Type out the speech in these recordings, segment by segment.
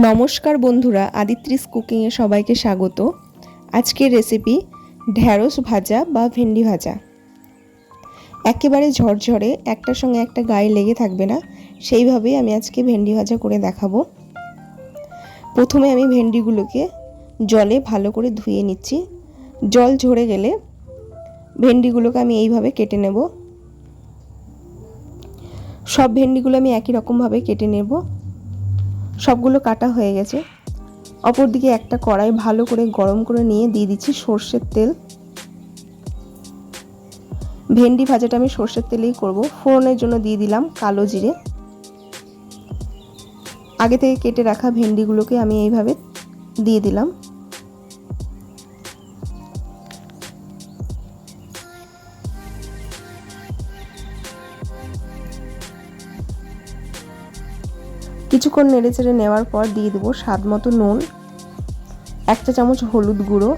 নমস্কার বন্ধুরা, আদিত্রিস কুকিংয়ে সবাইকে স্বাগত। আজকের রেসিপি ঢ্যাঁড়স ভাজা বা ভেন্ডি ভাজা। একেবারে ঝরঝরে, একটার সঙ্গে একটা গায়ে লেগে থাকবে না, সেইভাবেই আমি আজকে ভেন্ডি ভাজা করে দেখাবো। প্রথমে আমি ভেন্ডিগুলোকে জলে ভালো করে ধুয়ে নিচ্ছি। জল ঝরে গেলে ভেন্ডিগুলোকে আমি এইভাবে কেটে নেব। সব ভেন্ডিগুলো আমি একই রকমভাবে কেটে নেব। সবগুলো কাটা হয়ে গেছে। অপরদিকে একটা কড়াই ভালো করে গরম করে নিয়ে দিয়ে দিচ্ছি সর্ষের তেল। ভেন্ডি ভাজাটা আমি সর্ষের তেলেই করব। ফোড়নের জন্য দিয়ে দিলাম কালো জিরে। আগে থেকে কেটে রাখা ভেন্ডিগুলোকে আমি এইভাবে দিয়ে দিলাম। কিছুক্ষণ নেড়েচেড়ে নেওয়ার পর দিয়ে দেবো স্বাদ মতো নুন, 1 চা চামচ হলুদ গুঁড়ো,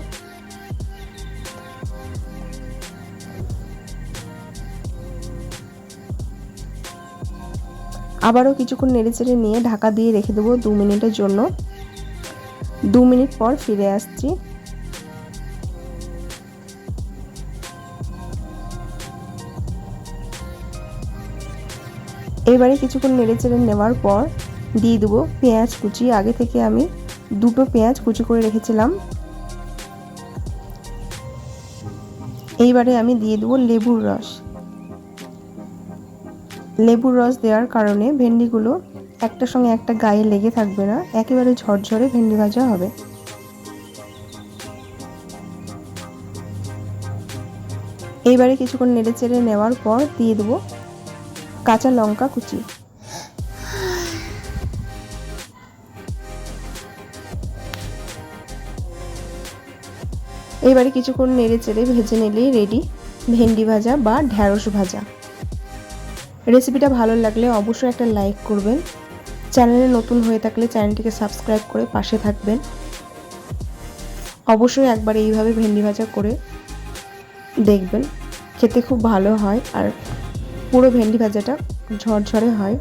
আবারও কিছুক্ষণ নেড়েচেড়ে নিয়ে ঢাকা দিয়ে রেখে দেবো 2 মিনিটের জন্য। 2 মিনিট পর ফিরে আসছি। এবারে কিছুক্ষণ নেড়েচেড়ে নেওয়ার পর দিয়ে দেবো পেঁয়াজ কুচি। আগে থেকে আমি 2টো পেঁয়াজ কুচি করে রেখেছিলাম। এইবারে আমি দিয়ে দেবো লেবুর রস। লেবুর রস দেওয়ার কারণে ভেন্ডিগুলো একটার সঙ্গে একটা গায়ে লেগে থাকবে না, একেবারে ঝরঝরে ভেন্ডি ভাজা হবে। এইবারে কিছুক্ষণ নেড়েচেড়ে নেওয়ার পর দিয়ে দেবো কাঁচা লঙ্কা কুচি। এইবারে কিছুক্ষণ নেড়েচেড়ে ভেজে নিলেই রেডি ভেন্ডি ভাজা বা ঢ্যাঁড়স ভাজা। রেসিপিটা ভালো লাগলে অবশ্যই একটা লাইক করবেন। চ্যানেলে নতুন হয়ে থাকলে চ্যানেলটিকে সাবস্ক্রাইব করে পাশে থাকবেন। অবশ্যই একবার এইভাবে ভেন্ডি ভাজা করে দেখবেন, খেতে খুব ভালো হয় আর পুরো ভেন্ডি ভাজাটা ঝরঝরে হয়।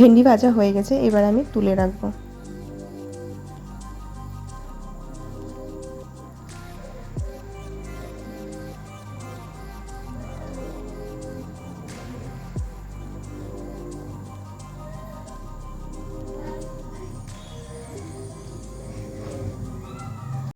ভেন্ডি ভাজা হয়ে গেছে, এবার আমি তুলে রাখবো।